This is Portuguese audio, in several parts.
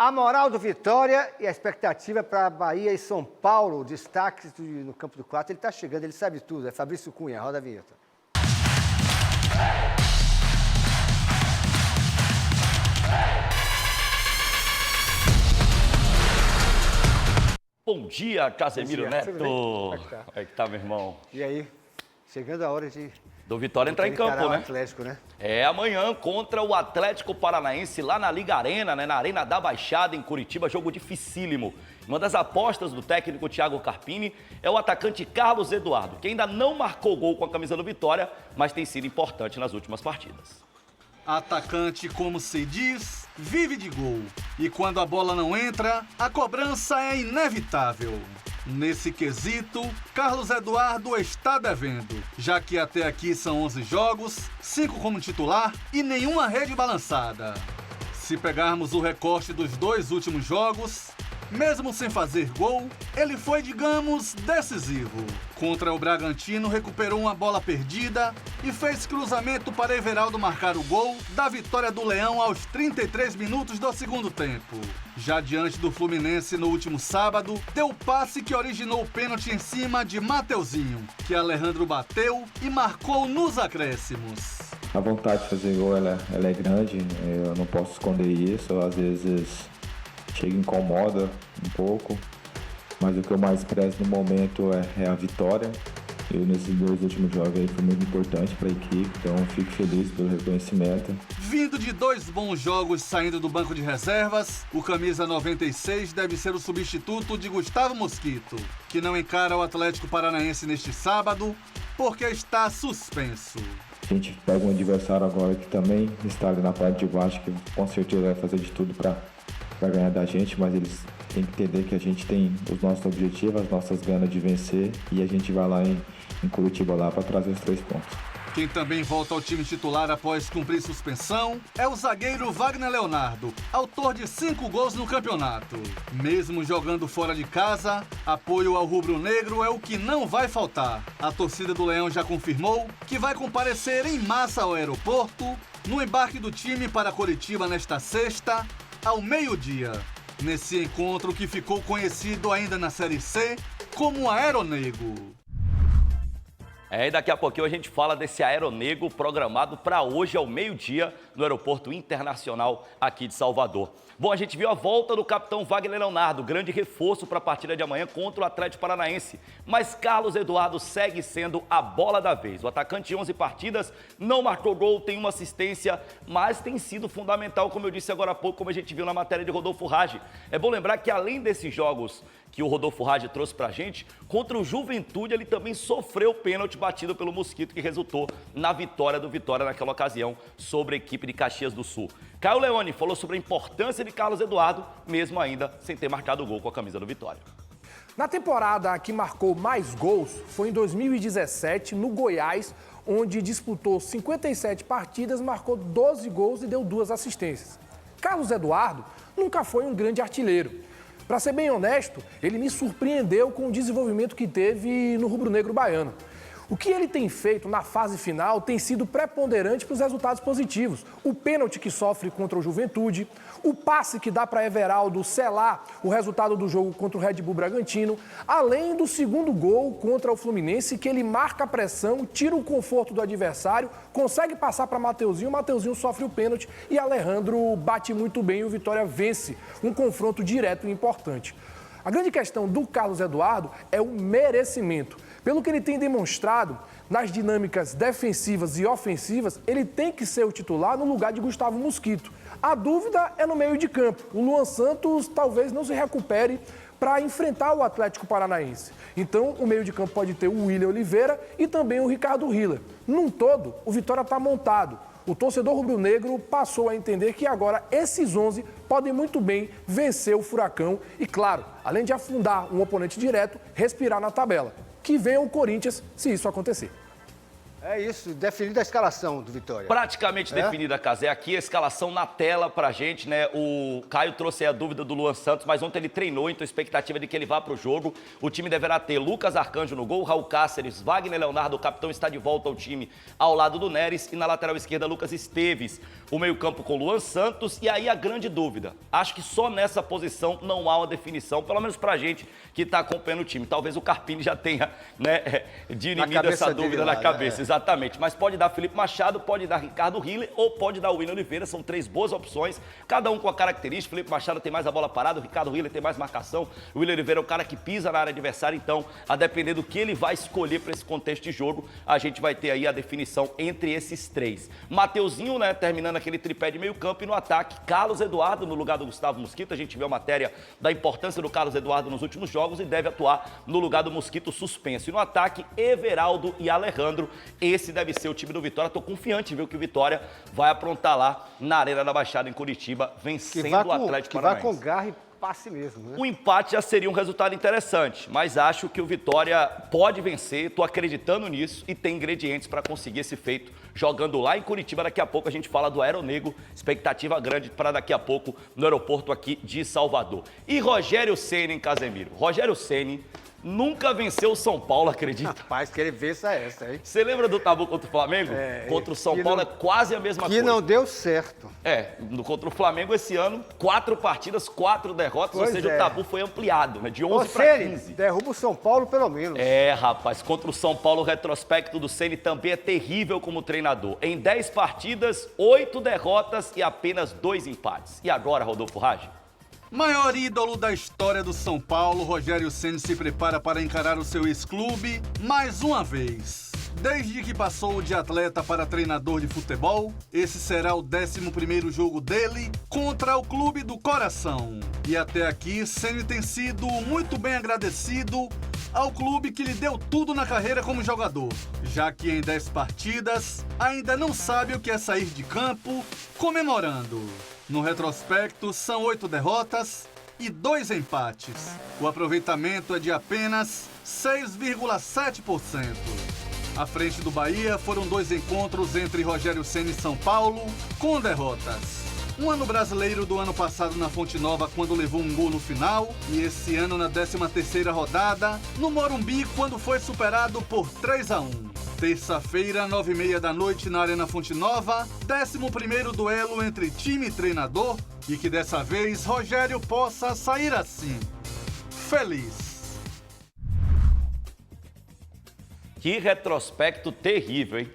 A moral do Vitória e a expectativa para Bahia e São Paulo, destaques no campo do 4, ele está chegando, ele sabe tudo. É Fabrício Cunha, roda a vinheta. Bom dia, Casemiro Neto. Como é que tá, meu irmão? E aí, chegando a hora do Vitória entrar em campo, né? Atlético, né? É amanhã contra o Atlético Paranaense lá na Liga Arena, né? Na Arena da Baixada, em Curitiba, jogo dificílimo. Uma das apostas do técnico Thiago Carpini é o atacante Carlos Eduardo, que ainda não marcou gol com a camisa do Vitória, mas tem sido importante nas últimas partidas. Atacante, como se diz, vive de gol. E quando a bola não entra, a cobrança é inevitável. Nesse quesito, Carlos Eduardo está devendo, já que até aqui são 11 jogos, 5 como titular e nenhuma rede balançada. Se pegarmos o recorte dos 2 últimos jogos, mesmo sem fazer gol, ele foi, digamos, decisivo. Contra o Bragantino, recuperou uma bola perdida e fez cruzamento para Everaldo marcar o gol da vitória do Leão aos 33 minutos do segundo tempo. Já diante do Fluminense no último sábado, deu o passe que originou o pênalti em cima de Mateuzinho, que Alejandro bateu e marcou nos acréscimos. A vontade de fazer gol ela é grande, eu não posso esconder isso, às vezes chega e incomoda um pouco, mas o que eu mais prezo no momento é a vitória. Eu nesses 2 últimos jogos aí foi muito importante para a equipe, então fico feliz pelo reconhecimento. Vindo de 2 bons jogos saindo do banco de reservas, o camisa 96 deve ser o substituto de Gustavo Mosquito, que não encara o Atlético Paranaense neste sábado, porque está suspenso. A gente pega um adversário agora que também está ali na parte de baixo, que com certeza vai fazer de tudo para ganhar da gente, mas eles têm que entender que a gente tem os nossos objetivos, as nossas ganas de vencer, e a gente vai lá em Curitiba lá para trazer os 3 pontos. Quem também volta ao time titular após cumprir suspensão é o zagueiro Wagner Leonardo, autor de 5 gols no campeonato. Mesmo jogando fora de casa, apoio ao rubro-negro é o que não vai faltar. A torcida do Leão já confirmou que vai comparecer em massa ao aeroporto no embarque do time para Curitiba nesta sexta, ao meio-dia, nesse encontro que ficou conhecido ainda na Série C como Aeronego. E daqui a pouquinho a gente fala desse aeronego programado para hoje ao meio-dia no Aeroporto Internacional aqui de Salvador. Bom, a gente viu a volta do capitão Wagner Leonardo, grande reforço para a partida de amanhã contra o Atlético Paranaense. Mas Carlos Eduardo segue sendo a bola da vez. O atacante de 11 partidas não marcou gol, tem uma assistência, mas tem sido fundamental, como eu disse agora há pouco, como a gente viu na matéria de Rodolfo Rage. É bom lembrar que além desses jogos que o Rodolfo Rage trouxe pra gente, contra o Juventude ele também sofreu o pênalti batido pelo Mosquito, que resultou na vitória do Vitória naquela ocasião sobre a equipe de Caxias do Sul. Caio Leone falou sobre a importância de Carlos Eduardo, mesmo ainda sem ter marcado o gol com a camisa do Vitória. Na temporada que marcou mais gols foi em 2017, no Goiás, onde disputou 57 partidas, marcou 12 gols e deu 2 assistências. Carlos Eduardo nunca foi um grande artilheiro. Para ser bem honesto, ele me surpreendeu com o desenvolvimento que teve no rubro-negro baiano. O que ele tem feito na fase final tem sido preponderante para os resultados positivos. O pênalti que sofre contra o Juventude, o passe que dá para Everaldo selar o resultado do jogo contra o Red Bull Bragantino, além do segundo gol contra o Fluminense, que ele marca a pressão, tira o conforto do adversário, consegue passar para Mateuzinho, Mateuzinho sofre o pênalti e Alejandro bate muito bem e o Vitória vence um confronto direto e importante. A grande questão do Carlos Eduardo é o merecimento. Pelo que ele tem demonstrado nas dinâmicas defensivas e ofensivas, ele tem que ser o titular no lugar de Gustavo Mosquito. A dúvida é no meio de campo. O Luan Santos talvez não se recupere para enfrentar o Atlético Paranaense. Então, o meio de campo pode ter o William Oliveira e também o Ricardo Hiller. Num todo, o Vitória está montado. O torcedor rubro-negro passou a entender que agora esses 11 podem muito bem vencer o Furacão e, claro, além de afundar um oponente direto, respirar na tabela. Que venha o Corinthians se isso acontecer. É isso, definida a escalação do Vitória. Praticamente definida, Casé. Aqui a escalação na tela pra gente, né? O Caio trouxe aí a dúvida do Luan Santos, mas ontem ele treinou, então a expectativa é de que ele vá pro jogo. O time deverá ter Lucas Arcanjo no gol, Raul Cáceres, Wagner Leonardo, o capitão, está de volta ao time ao lado do Neres, e na lateral esquerda Lucas Esteves. O meio-campo com Luan Santos, e aí a grande dúvida. Acho que só nessa posição não há uma definição, pelo menos pra gente que tá acompanhando o time. Talvez o Carpini já tenha, né, dirimido essa dúvida na cabeça. Exatamente, mas pode dar Felipe Machado, pode dar Ricardo Hiller ou pode dar o Willian Oliveira, são 3 boas opções, cada um com a característica. Felipe Machado tem mais a bola parada, o Ricardo Hiller tem mais marcação, o Willian Oliveira é o cara que pisa na área adversária, então, a depender do que ele vai escolher para esse contexto de jogo, a gente vai ter aí a definição entre esses 3. Mateuzinho, né, terminando aquele tripé de meio campo, e no ataque, Carlos Eduardo no lugar do Gustavo Mosquito. A gente viu a matéria da importância do Carlos Eduardo nos últimos jogos e deve atuar no lugar do Mosquito suspenso. E no ataque, Everaldo e Alejandro. Esse deve ser o time do Vitória. Tô confiante, viu, que o Vitória vai aprontar lá na Arena da Baixada, em Curitiba, vencendo o Atlético Paranaense. Que vai com garra e passe mesmo, né? O empate já seria um resultado interessante, mas acho que o Vitória pode vencer, tô acreditando nisso e tem ingredientes para conseguir esse feito jogando lá em Curitiba. Daqui a pouco a gente fala do Aeronego, expectativa grande para daqui a pouco no aeroporto aqui de Salvador. E Rogério Ceni em Casemiro. Rogério Ceni nunca venceu o São Paulo, acredita? Rapaz, que ele vença essa, hein? Você lembra do tabu contra o Flamengo? Contra o São Paulo é quase a mesma coisa. Que não deu certo. Contra o Flamengo esse ano, 4 partidas, 4 derrotas, ou seja, o tabu foi ampliado, né? De 11 para 15. Derruba o São Paulo pelo menos. Rapaz, contra o São Paulo, o retrospecto do Ceni também é terrível como treinador. Em 10 partidas, 8 derrotas e apenas 2 empates. E agora, Rodolfo Rage? Maior ídolo da história do São Paulo, Rogério Ceni se prepara para encarar o seu ex-clube mais uma vez. Desde que passou de atleta para treinador de futebol, esse será o 11º jogo dele contra o clube do coração. E até aqui, Ceni tem sido muito bem agradecido ao clube que lhe deu tudo na carreira como jogador, já que em 10 partidas ainda não sabe o que é sair de campo comemorando. No retrospecto, são 8 derrotas e 2 empates. O aproveitamento é de apenas 6,7%. À frente do Bahia, foram 2 encontros entre Rogério Ceni e São Paulo, com derrotas. Uma no Brasileiro do ano passado na Fonte Nova, quando levou um gol no final, e esse ano na 13ª rodada, no Morumbi, quando foi superado por 3-1. Terça-feira, 9h30 da noite, na Arena Fonte Nova, 11º duelo entre time e treinador, e que dessa vez Rogério possa sair assim, feliz. Que retrospecto terrível, hein?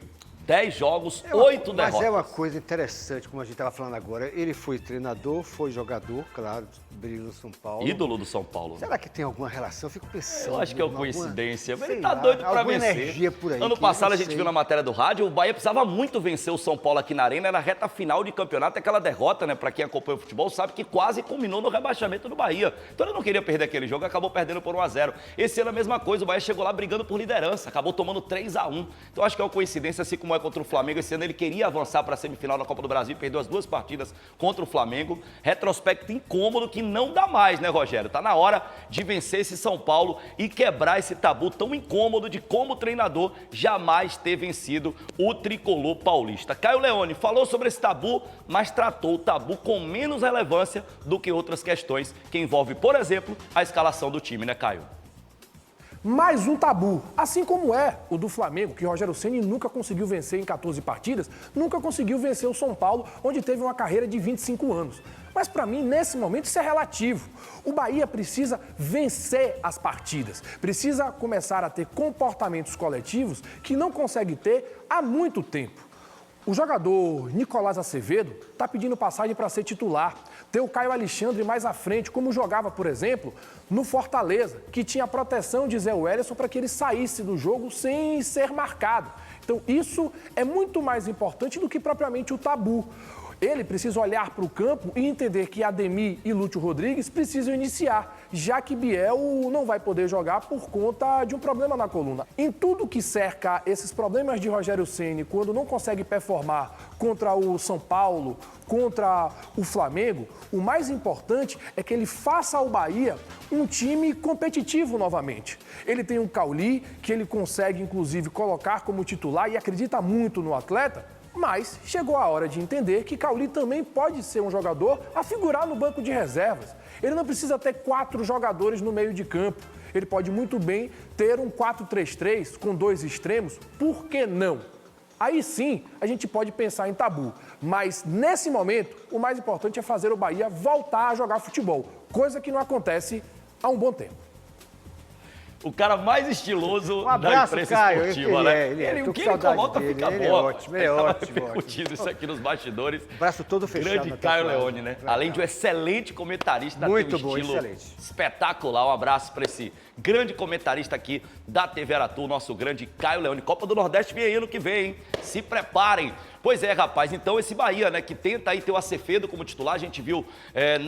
10 jogos, 8 derrotas. Mas é uma coisa interessante, como a gente estava falando agora. Ele foi treinador, foi jogador, claro, brilho no São Paulo. Ídolo do São Paulo. Será que tem alguma relação? Eu fico pensando. Eu acho que é uma coincidência. Ele tá lá, doido pra alguma vencer. Energia por aí, ano passado a gente viu na matéria do rádio, o Bahia precisava muito vencer o São Paulo aqui na Arena, era a reta final de campeonato, aquela derrota, né? Pra quem acompanha o futebol, sabe que quase culminou no rebaixamento do Bahia. Então ele não queria perder aquele jogo, acabou perdendo por 1-0. Esse ano a mesma coisa, o Bahia chegou lá brigando por liderança, acabou tomando 3-1. Então acho que é uma coincidência, assim como é contra o Flamengo. Esse ano ele queria avançar para a semifinal da Copa do Brasil, perdeu as 2 partidas contra o Flamengo. Retrospecto incômodo que não dá mais, né, Rogério? Tá na hora de vencer esse São Paulo e quebrar esse tabu tão incômodo de como treinador jamais ter vencido o tricolor paulista. Caio Leone falou sobre esse tabu, mas tratou o tabu com menos relevância do que outras questões que envolvem, por exemplo, a escalação do time, né, Caio? Mais um tabu, assim como é o do Flamengo, que Rogério Ceni nunca conseguiu vencer em 14 partidas, nunca conseguiu vencer o São Paulo, onde teve uma carreira de 25 anos. Mas para mim, nesse momento, isso é relativo. O Bahia precisa vencer as partidas, precisa começar a ter comportamentos coletivos que não consegue ter há muito tempo. O jogador Nicolás Acevedo está pedindo passagem para ser titular. Tem o Caio Alexandre mais à frente, como jogava, por exemplo, no Fortaleza, que tinha a proteção de Zé Wellison para que ele saísse do jogo sem ser marcado. Então, isso é muito mais importante do que propriamente o tabu. Ele precisa olhar para o campo e entender que Ademir e Lúcio Rodrigues precisam iniciar, já que Biel não vai poder jogar por conta de um problema na coluna. Em tudo que cerca esses problemas de Rogério Ceni, quando não consegue performar contra o São Paulo, contra o Flamengo, o mais importante é que ele faça ao Bahia um time competitivo novamente. Ele tem um Cauli, que ele consegue, inclusive, colocar como titular e acredita muito no atleta, mas chegou a hora de entender que Cauli também pode ser um jogador a figurar no banco de reservas. Ele não precisa ter 4 jogadores no meio de campo. Ele pode muito bem ter um 4-3-3 com 2 extremos. Por que não? Aí sim, a gente pode pensar em tabu. Mas, nesse momento, o mais importante é fazer o Bahia voltar a jogar futebol. Coisa que não acontece há um bom tempo. O cara mais estiloso Um abraço, da imprensa Caio, esportiva, né? ele é. O Tô que com ele saudade coloca dele, fica ele é bom. ótimo, ele é ótimo, Repercutindo isso aqui nos bastidores. Braço todo fechado. Grande na Caio tatuagem. Leone, né? Além de um excelente comentarista, Muito tem um bom, estilo excelente. espetacular. Um abraço para esse grande comentarista aqui da TV Aratu, nosso grande Caio Leone. Copa do Nordeste vem aí ano que vem, hein? Se preparem. Pois é, rapaz, então esse Bahia, né, que tenta aí ter o Acevedo como titular, a gente viu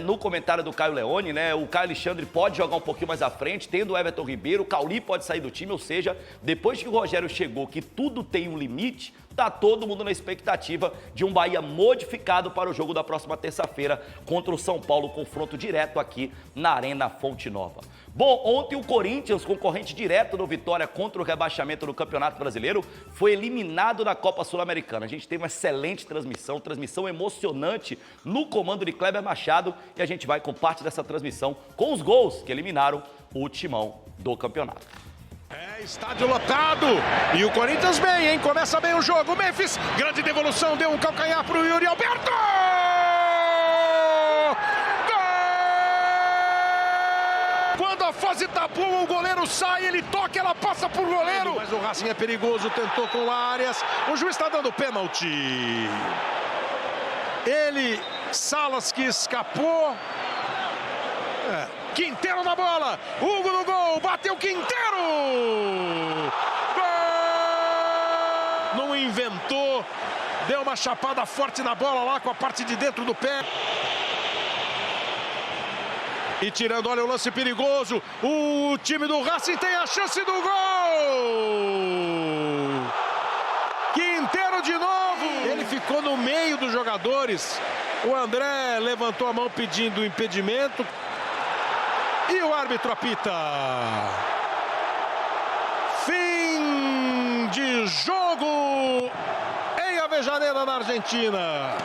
no comentário do Caio Leone, né, o Caio Alexandre pode jogar um pouquinho mais à frente, tendo o Everton Ribeiro, o Cauli pode sair do time, ou seja, depois que o Rogério chegou, que tudo tem um limite, tá todo mundo na expectativa de um Bahia modificado para o jogo da próxima terça-feira contra o São Paulo, confronto direto aqui na Arena Fonte Nova. Bom, ontem o Corinthians, concorrente direto do Vitória contra o rebaixamento do Campeonato Brasileiro, foi eliminado da Copa Sul-Americana. A gente teve uma excelente transmissão emocionante no comando de Kleber Machado e a gente vai com parte dessa transmissão com os gols que eliminaram o timão do campeonato. Estádio lotado e o Corinthians bem, hein? Começa bem o jogo. Memphis, grande devolução, deu um calcanhar pro Yuri Alberto! Quando a fase tá boa, o goleiro sai, ele toca, ela passa por goleiro. Mas o Racing é perigoso, tentou com o Arias. O juiz está dando pênalti. Ele, Salas que escapou. Quinteiro na bola, Hugo no gol, bateu Quinteiro! Gol! Não inventou, deu uma chapada forte na bola lá com a parte de dentro do pé. E tirando, olha o lance perigoso, o time do Racing tem a chance do gol! Quinteiro de novo! Ele ficou no meio dos jogadores, o André levantou a mão pedindo impedimento. E o árbitro apita. Fim de jogo em Avejaneda, na Argentina.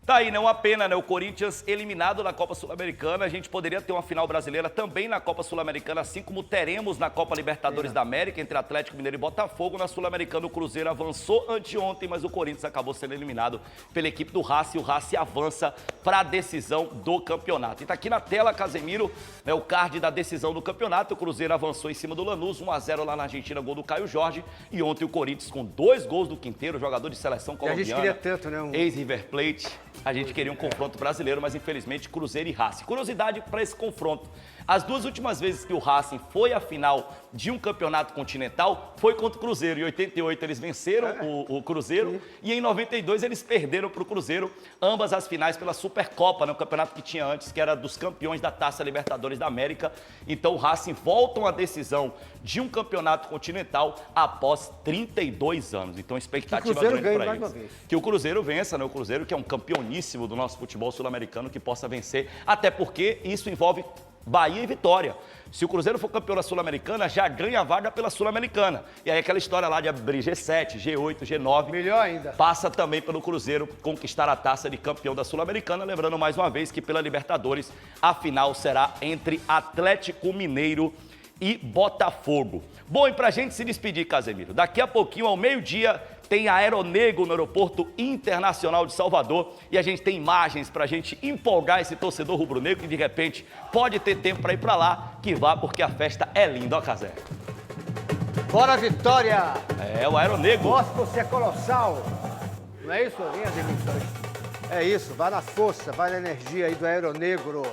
Tá aí, né? Uma pena, né? O Corinthians eliminado na Copa Sul-Americana. A gente poderia ter uma final brasileira também na Copa Sul-Americana, assim como teremos na Copa Libertadores da América, entre Atlético Mineiro e Botafogo. Na Sul-Americana, o Cruzeiro avançou anteontem, mas o Corinthians acabou sendo eliminado pela equipe do Racing. O Racing avança para a decisão do campeonato. E tá aqui na tela, Casemiro, né, o card da decisão do campeonato. O Cruzeiro avançou em cima do Lanús, 1-0 lá na Argentina, gol do Caio Jorge. E ontem o Corinthians com 2 gols do Quinteiro, jogador de seleção colombiana. E a gente queria tanto, né? Ex-River Plate. A gente queria um confronto brasileiro, mas infelizmente Cruzeiro e Racing. Curiosidade para esse confronto. As 2 últimas vezes que o Racing foi à final de um campeonato continental foi contra o Cruzeiro. Em 88 eles venceram o Cruzeiro e em 92 eles perderam para o Cruzeiro ambas as finais pela Supercopa, né, o campeonato que tinha antes, que era dos campeões da Taça Libertadores da América. Então o Racing volta à decisão de um campeonato continental após 32 anos. Então expectativa grande para eles. Que o Cruzeiro vença, né? O Cruzeiro que é um campeoníssimo do nosso futebol sul-americano, que possa vencer, até porque isso envolve Bahia e Vitória. Se o Cruzeiro for campeão da Sul-Americana, já ganha a vaga pela Sul-Americana. E aí aquela história lá de abrir G7, G8, G9. Melhor ainda. Passa também pelo Cruzeiro conquistar a taça de campeão da Sul-Americana. Lembrando mais uma vez que pela Libertadores a final será entre Atlético Mineiro e Botafogo. Bom, e pra gente se despedir, Casemiro, daqui a pouquinho, ao meio-dia, tem Aeronego no Aeroporto Internacional de Salvador e a gente tem imagens pra gente empolgar esse torcedor rubro-negro que de repente pode ter tempo pra ir pra lá, que vá porque a festa é linda, ó, Casé. Bora, Vitória! É, o Aeronego. Mostra que você é colossal. Não é isso, linha de Vitória? É isso, vai na força, vai na energia aí do Aeronegro.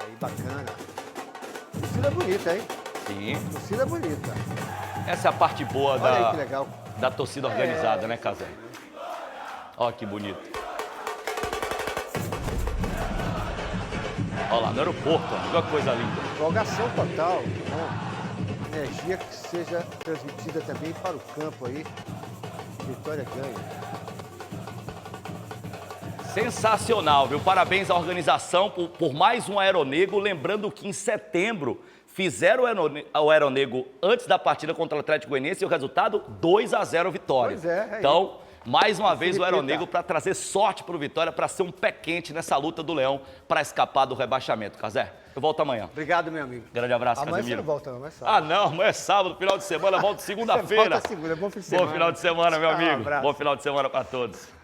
Aí, bacana. Torcida bonita, hein? Sim. Torcida bonita. Essa é a parte boa Olha aí que legal. da torcida organizada, né, Casé? Ó que bonito. Olha lá, no aeroporto, amigo, olha que coisa linda. Empolgação total. Bom, energia que seja transmitida também para o campo aí. Vitória ganha. Sensacional, viu? Parabéns à organização por mais um Aeronego. Lembrando que em setembro fizeram o Aeronego antes da partida contra o Atlético Goianiense e o resultado 2-0 Vitória. Pois é, então, mais uma vez o repita. Aeronego para trazer sorte para o Vitória, para ser um pé quente nessa luta do Leão para escapar do rebaixamento. Cazé, eu volto amanhã. Obrigado, meu amigo. Grande abraço, Amanhã Casemiro. você não volta, não, é sábado. Ah, não, amanhã é sábado, final de semana, volto segunda-feira. Volta segunda, bom fim de semana. Bom final de semana, meu Tchau, amigo. abraço. Bom final de semana para todos.